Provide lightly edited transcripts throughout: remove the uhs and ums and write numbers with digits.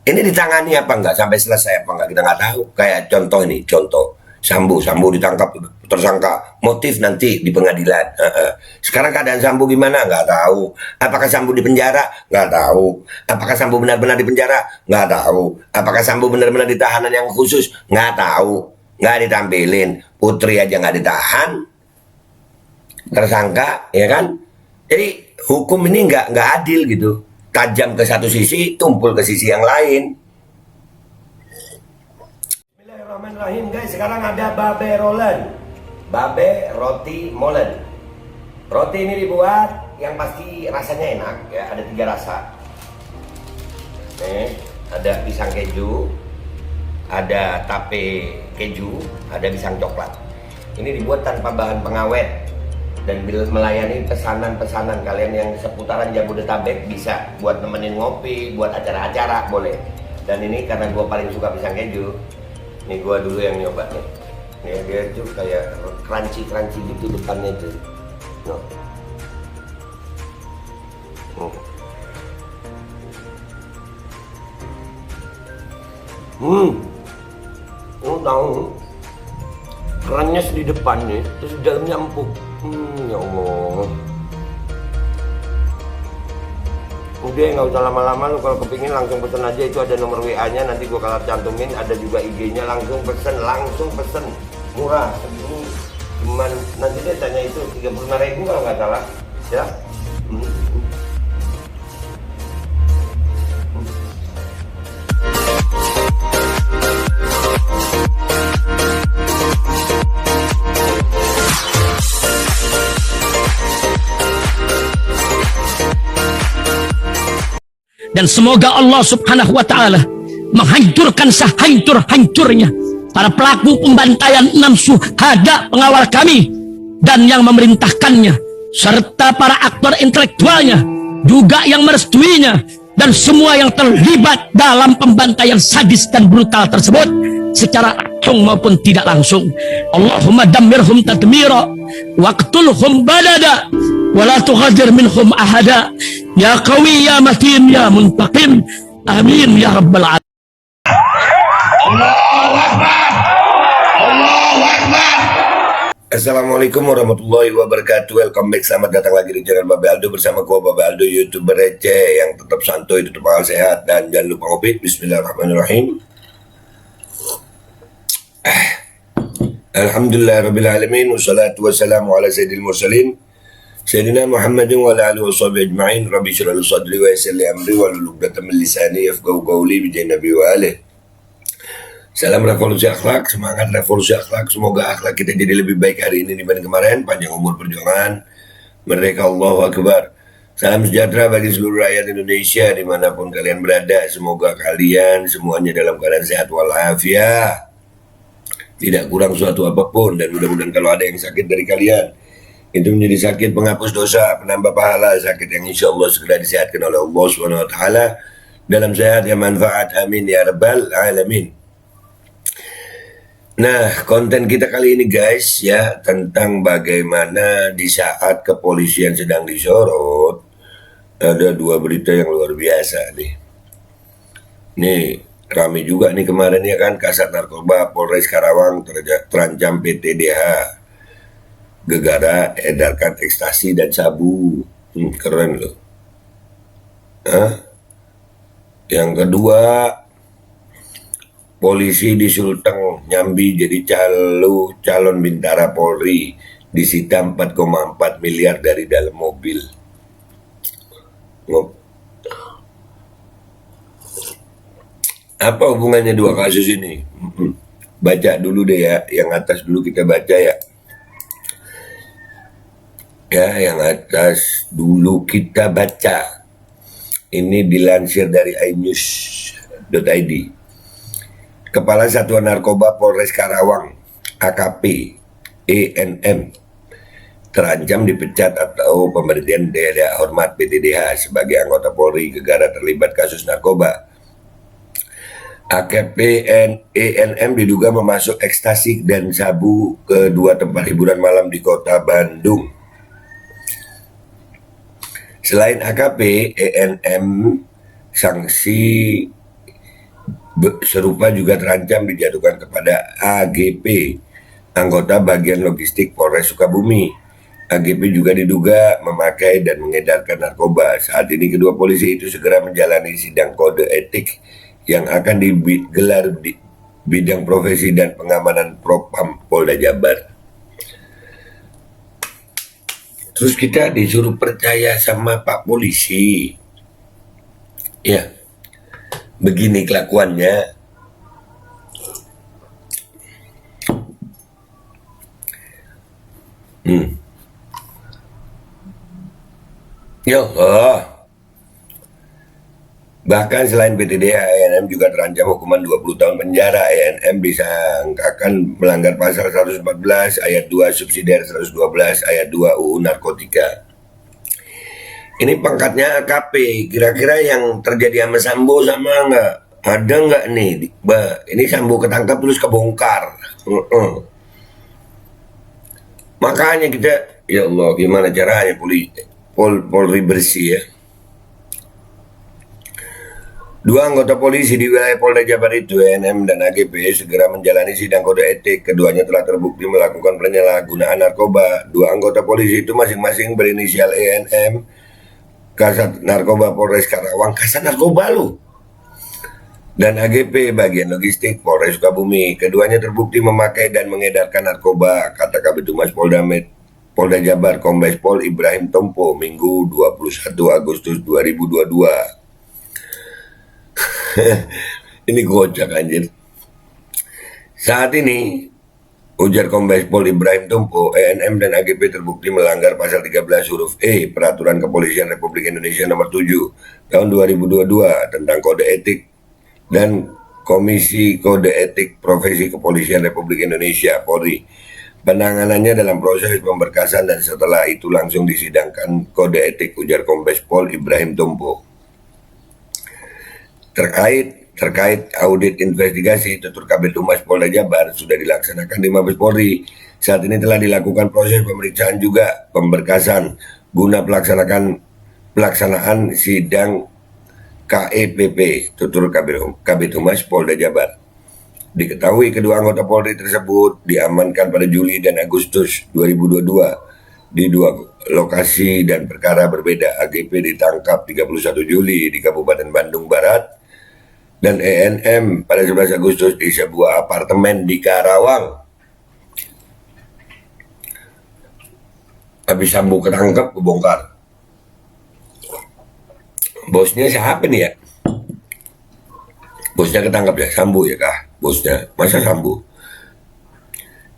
Ini ditangani apa enggak, sampai selesai apa enggak, kita nggak tahu. Kayak contoh ini, contoh Sambo ditangkap tersangka, motif nanti di pengadilan. Sekarang keadaan Sambo gimana? Nggak tahu. Apakah Sambo di penjara? Nggak tahu. Apakah Sambo benar-benar di penjara? Nggak tahu. Apakah Sambo benar-benar di tahanan yang khusus? Nggak tahu. Nggak ditampilin. Putri aja nggak ditahan, tersangka, ya kan? Jadi hukum ini nggak adil gitu. Tajam ke satu sisi, tumpul ke sisi yang lain. Bismillahirrahmanirrahim guys. Sekarang ada babe rolen, babe roti molen. Roti ini dibuat yang pasti rasanya enak ya. Ada 3 rasa. Nih, ada pisang keju, ada tape keju, ada pisang coklat. Ini dibuat tanpa bahan pengawet dan melayani pesanan-pesanan kalian yang seputaran Jabodetabek. Bisa buat nemenin ngopi, buat acara-acara boleh. Dan ini karena gue paling suka pisang keju, nih gue dulu yang nyoba nih. Nih dia tuh kayak crunchy gitu depannya tuh. No. Tahu kerannya di depannya, terus di dalamnya empuk. Ya Allah. Udah nggak usah lama-lama, lu kalau kepingin langsung pesen aja, itu ada nomor WA-nya, nanti gua kalau cantumin, ada juga IG-nya, langsung pesen, murah. Ini cuman nanti dia tanya itu 35.000 kalau nggak salah, ya. Dan semoga Allah subhanahu wa ta'ala menghancurkan sehancur-hancurnya para pelaku pembantaian 6 syuhada pengawal kami dan yang memerintahkannya, serta para aktor intelektualnya juga yang merestuinya, dan semua yang terlibat dalam pembantaian sadis dan brutal tersebut secara langsung maupun tidak langsung. Allahumma dammirhum tadmira waqtulhum balada wala tughadir minhum ahada ya qawi ya matin ya muntaqim, amin ya rabbal alamin. Allahu Akbar, Allahu Akbar. Assalamualaikum warahmatullahi wabarakatuh. Welcome back, selamat datang lagi di channel Babe Aldo bersama gua Babe Aldo, YouTuber receh yang tetap santuy, tetap sehat, dan jangan lupa ngopi. Bismillahirrahmanirrahim. Alhamdulillahirrabbilalamin. Wassalatu wassalamu ala sayyidil mursalin Sayyidina Muhammadin wa ala alihi wa sahbihi ajma'in. Rabbi shrah li sadri wa yassir li amri wa hlul 'uqdatam min lisani yafqahu qawli bi nabi wa alihi. Salam revolusi akhlak, semangat revolusi akhlak. Semoga akhlak kita jadi lebih baik hari ini dibanding kemarin. Panjang umur perjuangan, merdeka, Allahu Akbar. Salam sejahtera bagi seluruh rakyat Indonesia dimanapun kalian berada. Semoga kalian semuanya dalam keadaan sehat walafiat, tidak kurang suatu apapun, dan mudah-mudahan kalau ada yang sakit dari kalian, itu menjadi sakit penghapus dosa, penambah pahala, sakit yang insya Allah segera disehatkan oleh Allah Subhanahu wa Ta'ala dalam sehat yang manfaat, amin ya rabbal alamin. Nah, konten kita kali ini guys ya, tentang bagaimana di saat kepolisian sedang disorot, ada 2 berita yang luar biasa nih. Nih rame juga nih kemarin ya kan, Kasat Narkoba Polres Karawang terancam PTDH gegara edarkan ekstasi dan sabu. Keren loh. Yang kedua, polisi di Sulteng Nyambi jadi calon bintara Polri, disita 4,4 miliar dari dalam mobil. Apa hubungannya 2 kasus ini? Baca dulu deh ya, yang atas dulu kita baca ya. Ya, yang atas dulu kita baca. Ini dilansir dari inews.id. Kepala Satuan Narkoba Polres Karawang, AKP ENM, terancam dipecat atau pemberhentian tidak hormat PTDH sebagai anggota Polri gegara terlibat kasus narkoba. AKP ENM diduga memasuk ekstasi dan sabu ke 2 tempat hiburan malam di kota Bandung. Selain AKP, ENM sanksi serupa juga terancam dijatuhkan kepada AGP, anggota bagian logistik Polres Sukabumi. AGP juga diduga memakai dan mengedarkan narkoba. Saat ini kedua polisi itu segera menjalani sidang kode etik yang akan digelar di bidang profesi dan pengamanan Propam Polda Jabar. Terus kita disuruh percaya sama Pak Polisi. Ya, begini kelakuannya. Ya Allah. Bahkan selain PTDH, ANM juga terancam hukuman 20 tahun penjara. ANM disangkakan melanggar pasal 114 ayat 2 subsidiar 112 ayat 2 UU Narkotika. Ini pangkatnya AKP. Kira-kira yang terjadi sama Sambo sama nggak? Ada nggak nih? Ini Sambo ketangkap terus kebongkar. Makanya kita, ya Allah, gimana caranya Polri bersih ya. Dua anggota polisi di wilayah Polda Jabar itu, ANM dan AGP, segera menjalani sidang kode etik. Keduanya telah terbukti melakukan penyalahgunaan narkoba. Dua anggota polisi itu masing-masing berinisial ANM, Kasat Narkoba Polres Karawang, Kasat Narkoba lu, dan AGP, bagian logistik Polres Sukabumi. Keduanya terbukti memakai dan mengedarkan narkoba, kata Kabid Humas Polda Jabar Kombes Pol Ibrahim Tompo, Minggu 21 Agustus 2022. Ini kocak anjir. Saat ini, ujar Kombes Pol Ibrahim Tompo, ANM dan AGP terbukti melanggar pasal 13 huruf E Peraturan Kepolisian Republik Indonesia nomor 7 tahun 2022 tentang kode etik dan Komisi Kode Etik Profesi Kepolisian Republik Indonesia Polri. Penanganannya dalam proses pemberkasan dan setelah itu langsung disidangkan kode etik, ujar Kombes Pol Ibrahim Tompo. Terkait audit investigasi, tutur Kabid Humas Polda Jabar sudah dilaksanakan di Mabes Polri. Saat ini telah dilakukan proses pemeriksaan juga pemberkasan guna pelaksanaan sidang KEPP, tutur Kabid Humas Polda Jabar. Diketahui kedua anggota Polri tersebut diamankan pada Juli dan Agustus 2022 di dua lokasi dan perkara berbeda. AGP ditangkap 31 Juli di Kabupaten Bandung Barat dan ANM pada 11 Agustus di sebuah apartemen di Karawang. Habis Sambo ketangkep, kebongkar. Bosnya siapa nih ya? Bosnya ketangkap ya? Sambo ya kah? Bosnya, masa Sambo?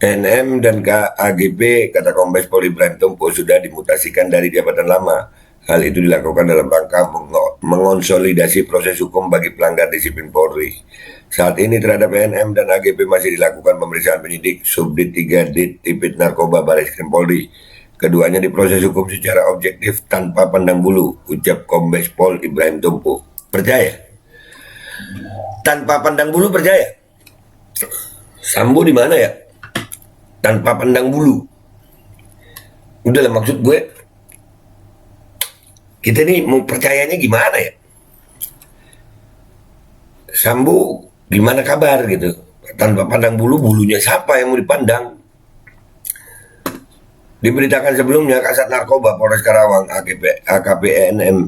ANM dan AGP, kata Kombes Pol Ibrahim Tompo, sudah dimutasikan dari jabatan lama. Hal itu dilakukan dalam rangka mengonsolidasi proses hukum bagi pelanggar disiplin Polri. Saat ini terhadap ANM dan AGP masih dilakukan pemeriksaan penyidik Subdit 3 Ditipid Narkoba Bareskrim Polri. Keduanya diproses hukum secara objektif tanpa pandang bulu, ucap Kombes Pol Ibrahim Tompo. Percaya? Tanpa pandang bulu percaya? Sambo di mana ya? Tanpa pandang bulu. Udahlah, maksud gue, kita nih mau percayanya gimana ya? Sambo gimana kabar gitu? Tanpa pandang bulu, bulunya siapa yang mau dipandang? Diberitakan sebelumnya, Kasat Narkoba Polres Karawang AKP ANM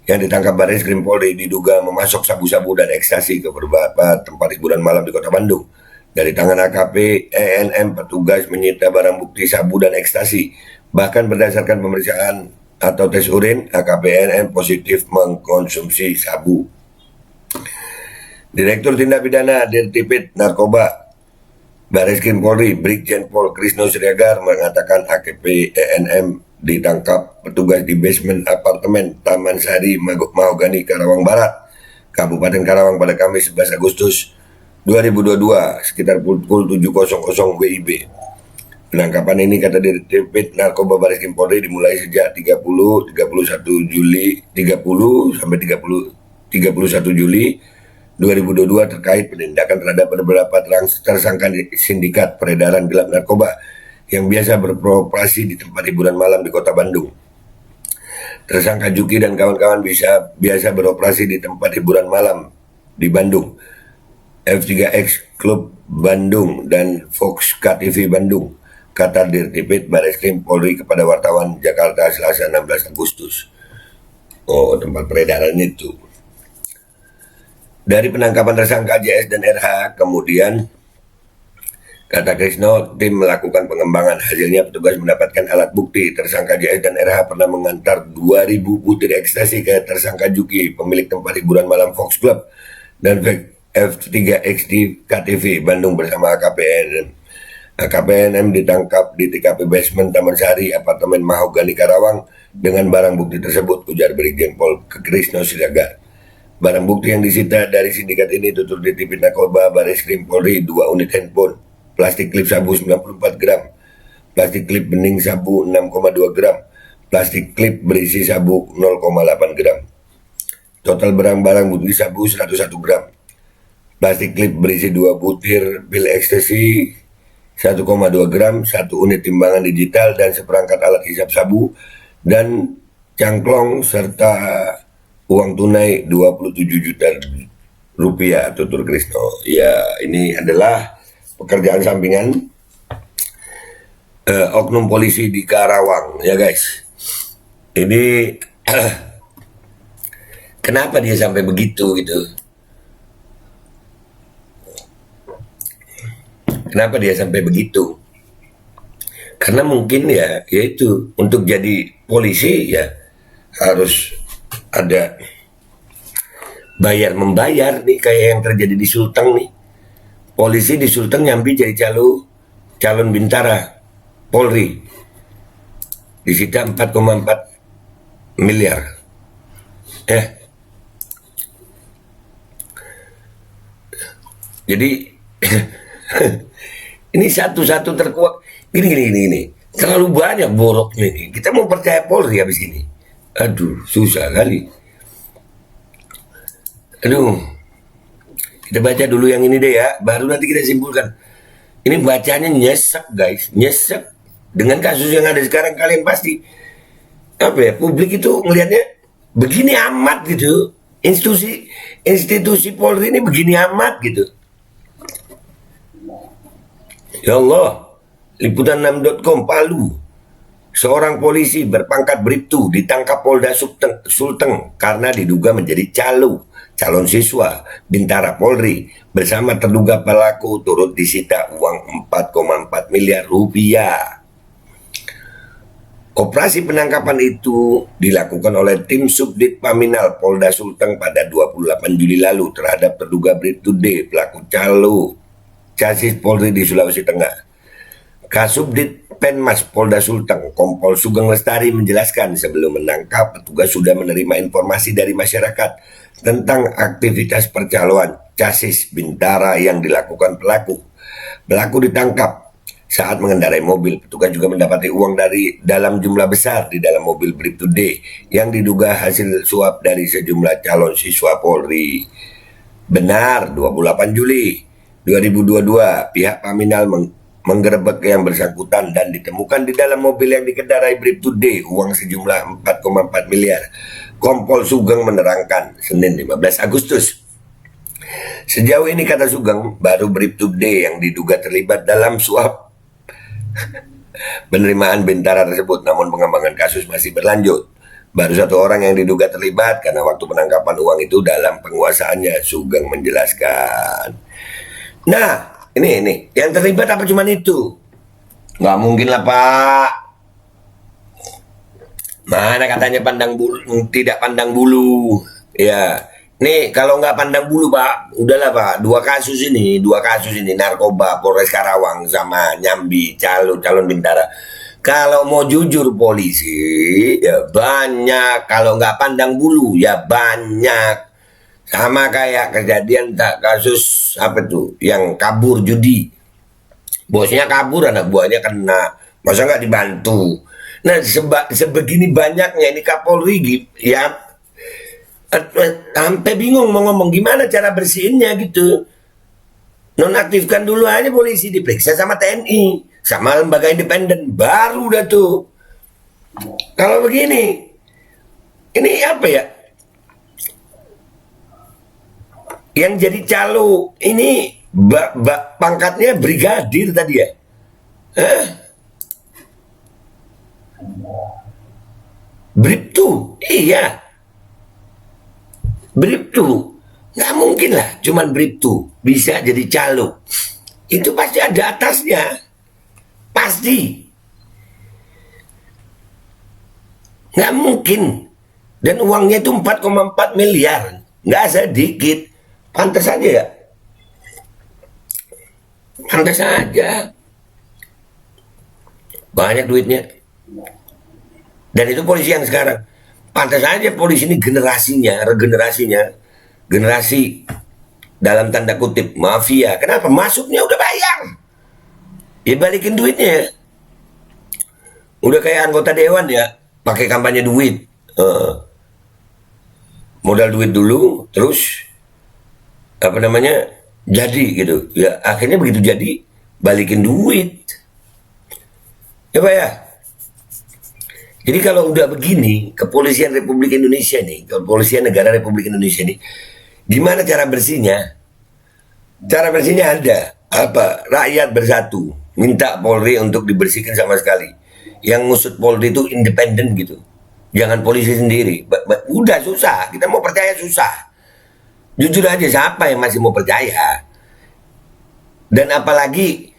yang ditangkap Bareskrim Polri diduga memasok sabu-sabu dan ekstasi ke beberapa tempat hiburan malam di Kota Bandung. Dari tangan AKP ANM, petugas menyita barang bukti sabu dan ekstasi. Bahkan berdasarkan pemeriksaan atau tes urin, AKP ANM positif mengkonsumsi sabu. Direktur Tindak Pidana Dirtipid Narkoba Bareskrim Polri, Brigjen Pol Krisno Sriagar mengatakan AKP ANM ditangkap petugas di basement apartemen Taman Sari Mahogani, Karawang Barat, Kabupaten Karawang pada Kamis 11 Agustus 2022 sekitar pukul 7.00 WIB. Penangkapan ini, kata Dirtipid Narkoba Bareskrim Polri, dimulai sejak 31 Juli 2022 terkait penindakan terhadap beberapa tersangka sindikat peredaran gelap narkoba yang biasa beroperasi di tempat hiburan malam di Kota Bandung. Tersangka Juki dan kawan-kawan biasa beroperasi di tempat hiburan malam di Bandung. F3X Klub Bandung, dan Fox KTV Bandung. Kata Dirtipid Bareskrim Polri kepada wartawan Jakarta Selasa 16 Agustus. Oh, tempat peredaran itu. Dari penangkapan tersangka JS dan RH, kemudian kata Krisno, tim melakukan pengembangan. Hasilnya petugas mendapatkan alat bukti. Tersangka JS dan RH pernah mengantar 2.000 butir ekstasi ke tersangka Juki, pemilik tempat hiburan malam Fox Club, dan F3X di KTV Bandung bersama AKPN. AKPNM ditangkap di TKP Basement Taman Sari, apartemen Mahogani Karawang, dengan barang bukti tersebut, ujar Brigjen Pol Krisno Siregar. Barang bukti yang disita dari sindikat ini tutur ditipin narkoba Bareskrim Polri, 2 unit handphone, plastik klip sabu 94 gram, plastik klip bening sabu 6,2 gram, plastik klip berisi sabu 0,8 gram. Total barang-barang bukti sabu 101 gram. Plastik klip berisi 2 butir pil ekstasi 1,2 gram, 1 unit timbangan digital, dan seperangkat alat hisap sabu, dan cangklong, serta uang tunai 27 juta rupiah, tutur Krisno. Ya, ini adalah pekerjaan sampingan oknum polisi di Karawang, ya guys. Ini kenapa dia sampai begitu gitu? Kenapa dia sampai begitu? Karena mungkin ya, yaitu untuk jadi polisi ya harus ada bayar membayar nih, kayak yang terjadi di Sulteng nih. Polisi di Sulteng nyambi jadi calon bintara Polri, disita 4,4 miliar. Jadi ini satu-satu terkuat. Gini. Terlalu banyak boroknya ini. Kita mau percaya Polri habis ini. Aduh, susah kali. Aduh. Kita baca dulu yang ini deh ya. Baru nanti kita simpulkan. Ini bacanya nyesek guys. Nyesek. Dengan kasus yang ada sekarang kalian pasti. Publik itu ngelihatnya begini amat gitu. Institusi Polri ini begini amat gitu. Ya Allah, liputan6.com Palu. Seorang polisi berpangkat Bribtu ditangkap Polda Sulteng karena diduga menjadi calon siswa Bintara Polri. Bersama terduga pelaku turut disita uang 4,4 miliar rupiah. Operasi penangkapan itu dilakukan oleh tim Subdit Paminal Polda Sulteng pada 28 Juli lalu terhadap terduga Bribtu D, pelaku Casis Polri di Sulawesi Tengah. Kasubdit Penmas Polda Sulteng, Kompol Sugeng Lestari menjelaskan sebelum menangkap, petugas sudah menerima informasi dari masyarakat tentang aktivitas percaloan Casis Bintara yang dilakukan pelaku. Pelaku ditangkap saat mengendarai mobil. Petugas juga mendapati uang dalam jumlah besar di dalam mobil Bribtu D yang diduga hasil suap dari sejumlah calon siswa Polri. Benar, 28 Juli 2022, pihak Paminal menggerebek yang bersangkutan dan ditemukan di dalam mobil yang dikendarai Bribtu D uang sejumlah 4,4 miliar. Kompol Sugeng menerangkan Senin 15 Agustus. Sejauh ini, kata Sugeng, baru Bribtu D yang diduga terlibat dalam suap penerimaan Bintara tersebut, namun pengembangan kasus masih berlanjut. Baru 1 orang yang diduga terlibat karena waktu penangkapan uang itu dalam penguasaannya, Sugeng menjelaskan. Nah, ini yang terlibat apa cuman itu? Nggak mungkin lah Pak. Mana katanya tidak pandang bulu. Ya, nih kalau nggak pandang bulu Pak, udahlah Pak. Dua kasus ini narkoba Polres Karawang sama nyambi calon Bintara. Kalau mau jujur polisi, ya banyak. Kalau nggak pandang bulu, ya banyak. Sama kayak kejadian kasus apa tuh yang kabur judi, bosnya kabur, anak buahnya kena, masa nggak dibantu? Nah, sebegini banyaknya ini Kapolri ya, sampai bingung mau ngomong gimana cara bersihinnya gitu. Nonaktifkan dulu aja polisi, diperiksa sama TNI, sama lembaga independen, baru dah tuh. Kalau begini, ini apa ya? Yang jadi calo ini pangkatnya brigadir tadi ya. Hah? Bribtu, iya. Bribtu, nggak mungkin lah, cuman Bribtu bisa jadi calo. Itu pasti ada atasnya, pasti. Nggak mungkin. Dan uangnya itu 4,4 miliar, nggak sedikit. Pantas aja ya, pantas aja. Banyak duitnya. Dan itu polisi yang sekarang. Pantas aja polisi ini regenerasinya, generasi dalam tanda kutip mafia. Kenapa? Masuknya udah bayar. Ya balikin duitnya. Udah kayak anggota dewan ya, pakai kampanye duit. Modal duit dulu, terus apa namanya, jadi gitu. Ya akhirnya begitu jadi, balikin duit. Ya Pak ya. Jadi kalau udah begini, kepolisian Republik Indonesia nih, kepolisian negara Republik Indonesia nih, gimana cara bersihnya? Cara bersihnya ada. Apa? Rakyat bersatu, minta Polri untuk dibersihkan sama sekali. Yang ngusut Polri itu independen gitu. Jangan polisi sendiri. Udah susah, kita mau percaya susah. Jujur aja, siapa yang masih mau percaya? Dan apalagi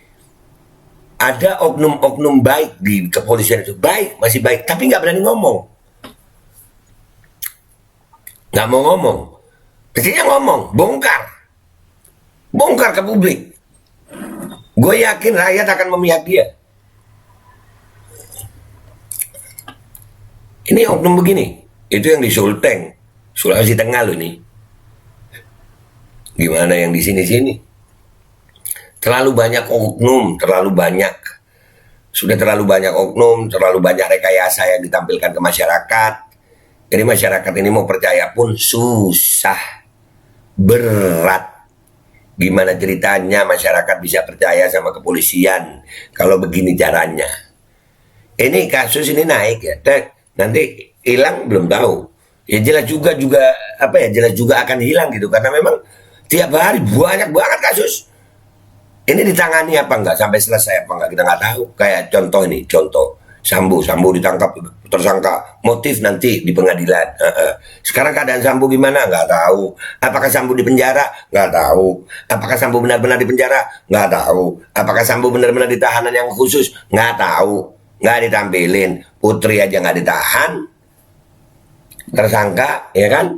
ada oknum-oknum baik di kepolisian itu, baik, masih baik, tapi nggak berani ngomong, nggak mau ngomong. Mestinya ngomong, bongkar ke publik. Gue yakin rakyat akan memihak dia. Ini oknum begini, itu yang di Sulteng, Sulawesi Tengah loh nih. Gimana yang di sini-sini? Terlalu banyak oknum, sudah terlalu banyak oknum, terlalu banyak rekayasa yang ditampilkan ke masyarakat. Jadi masyarakat ini mau percaya pun susah, berat. Gimana ceritanya masyarakat bisa percaya sama kepolisian kalau begini caranya? Ini kasus ini naik ya, nanti hilang belum tahu. Ya jelas juga jelas juga akan hilang gitu, karena memang tiap hari banyak banget kasus. Ini ditangani apa enggak, sampai selesai apa enggak, kita nggak tahu. Kayak contoh Sambo ditangkap tersangka, motif nanti di pengadilan. Sekarang keadaan Sambo gimana, nggak tahu. Apakah Sambo di penjara, nggak tahu. Apakah Sambo benar-benar di penjara, nggak tahu. Apakah Sambo benar-benar di tahanan yang khusus, nggak tahu. Nggak ditampilin. Putri aja nggak ditahan, tersangka, ya kan?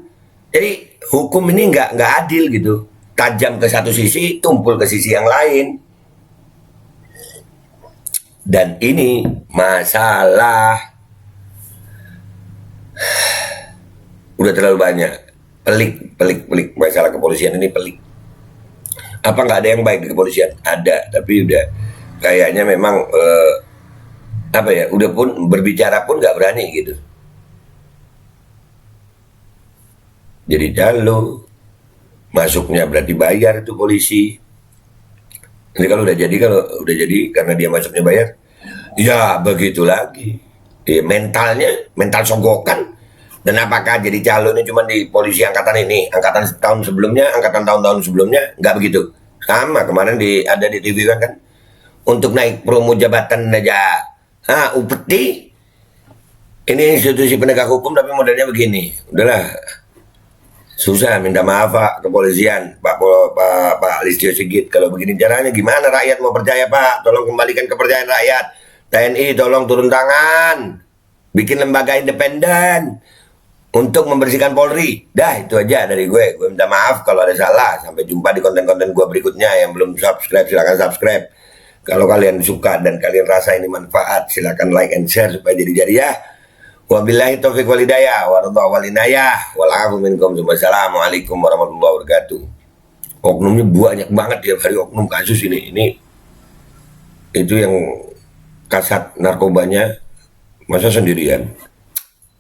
Jadi hukum ini nggak adil gitu. Tajam ke satu sisi, tumpul ke sisi yang lain. Dan ini masalah udah terlalu banyak. Pelik. Masalah kepolisian ini pelik. Apa nggak ada yang baik di kepolisian? Ada, tapi udah kayaknya memang udah pun berbicara pun nggak berani gitu. Jadi calo. Masuknya berarti bayar itu polisi. Jadi kalau udah jadi karena dia masuknya bayar, ya begitu lagi. Ya, mental sogokan. Dan apakah jadi calo ini cuma di polisi angkatan ini, angkatan tahun sebelumnya, angkatan tahun-tahun sebelumnya? Nggak begitu. Sama kemarin ada di TV kan, untuk naik promo jabatan aja. Upeti. Ini institusi penegak hukum tapi modelnya begini. Udahlah. Susah, minta maaf Pak kepolisian, Pak Listio Sigit. Kalau begini caranya gimana rakyat mau percaya Pak? Tolong kembalikan kepercayaan rakyat. TNI tolong turun tangan, bikin lembaga independen untuk membersihkan Polri. Dah itu aja dari gue minta maaf kalau ada salah. Sampai jumpa di konten-konten gue berikutnya. Yang belum subscribe silahkan subscribe. Kalau kalian suka dan kalian rasa ini manfaat, silahkan like and share supaya jadi ya. Wabillahi taufiq wal hidayah waradha wal inayah wal afu minkum. Wassalamualaikum warahmatullahi wabarakatuh. Oknumnya banyak banget tiap hari, oknum kasus ini itu yang kasat narkobanya masa sendirian?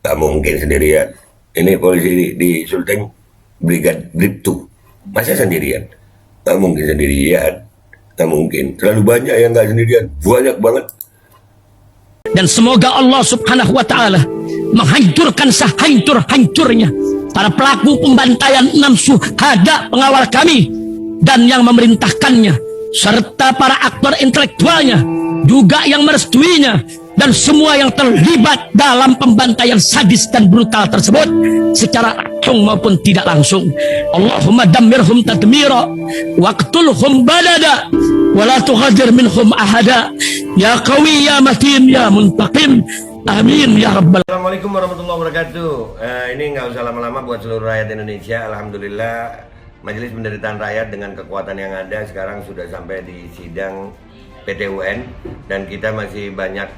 Gak mungkin sendirian. Ini polisi di Sulteng Bribtu masa sendirian? Gak mungkin sendirian, gak mungkin. Terlalu banyak yang gak sendirian, banyak banget. Dan semoga Allah subhanahu wa ta'ala menghancurkan sehancur-hancurnya para pelaku pembantaian 6 syuhada pengawal kami dan yang memerintahkannya, serta para aktor intelektualnya, juga yang merestuinya, dan semua yang terlibat dalam pembantaian sadis dan brutal tersebut secara langsung maupun tidak langsung. Allahumma dammirhum tadmira waqtulhum balada wala tughadir minhum ahada ya qawi ya matin ya muntaqim. Amin ya rabbal. Assalamualaikum warahmatullahi wabarakatuh. Ini nggak usah lama-lama buat seluruh rakyat Indonesia. Alhamdulillah Majelis Penderitaan Rakyat dengan kekuatan yang ada sekarang sudah sampai di sidang PT UN, dan kita masih banyak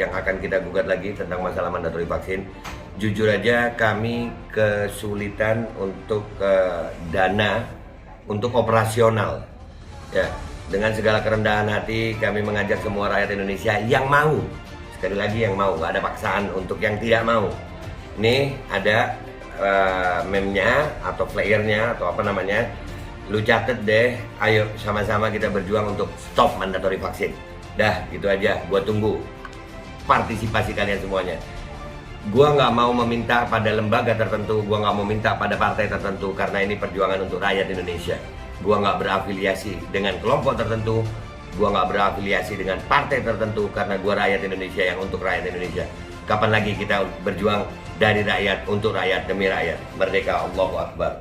yang akan kita gugat lagi tentang masalah mandatori vaksin. Jujur aja kami kesulitan untuk dana untuk operasional. Ya, dengan segala kerendahan hati kami mengajak semua rakyat Indonesia yang mau, sekali lagi yang mau, gak ada paksaan untuk yang tidak mau. Ini ada meme-nya atau flyernya atau apa namanya. Lu catet deh, ayo sama-sama kita berjuang untuk stop mandatori vaksin. Dah, gitu aja, gua tunggu partisipasi kalian semuanya. Gua nggak mau meminta pada lembaga tertentu, gua nggak mau minta pada partai tertentu, karena ini perjuangan untuk rakyat Indonesia. Gua nggak berafiliasi dengan kelompok tertentu, gua nggak berafiliasi dengan partai tertentu, karena gua rakyat Indonesia yang untuk rakyat Indonesia. Kapan lagi kita berjuang dari rakyat untuk rakyat demi rakyat? Merdeka, Allahu Akbar.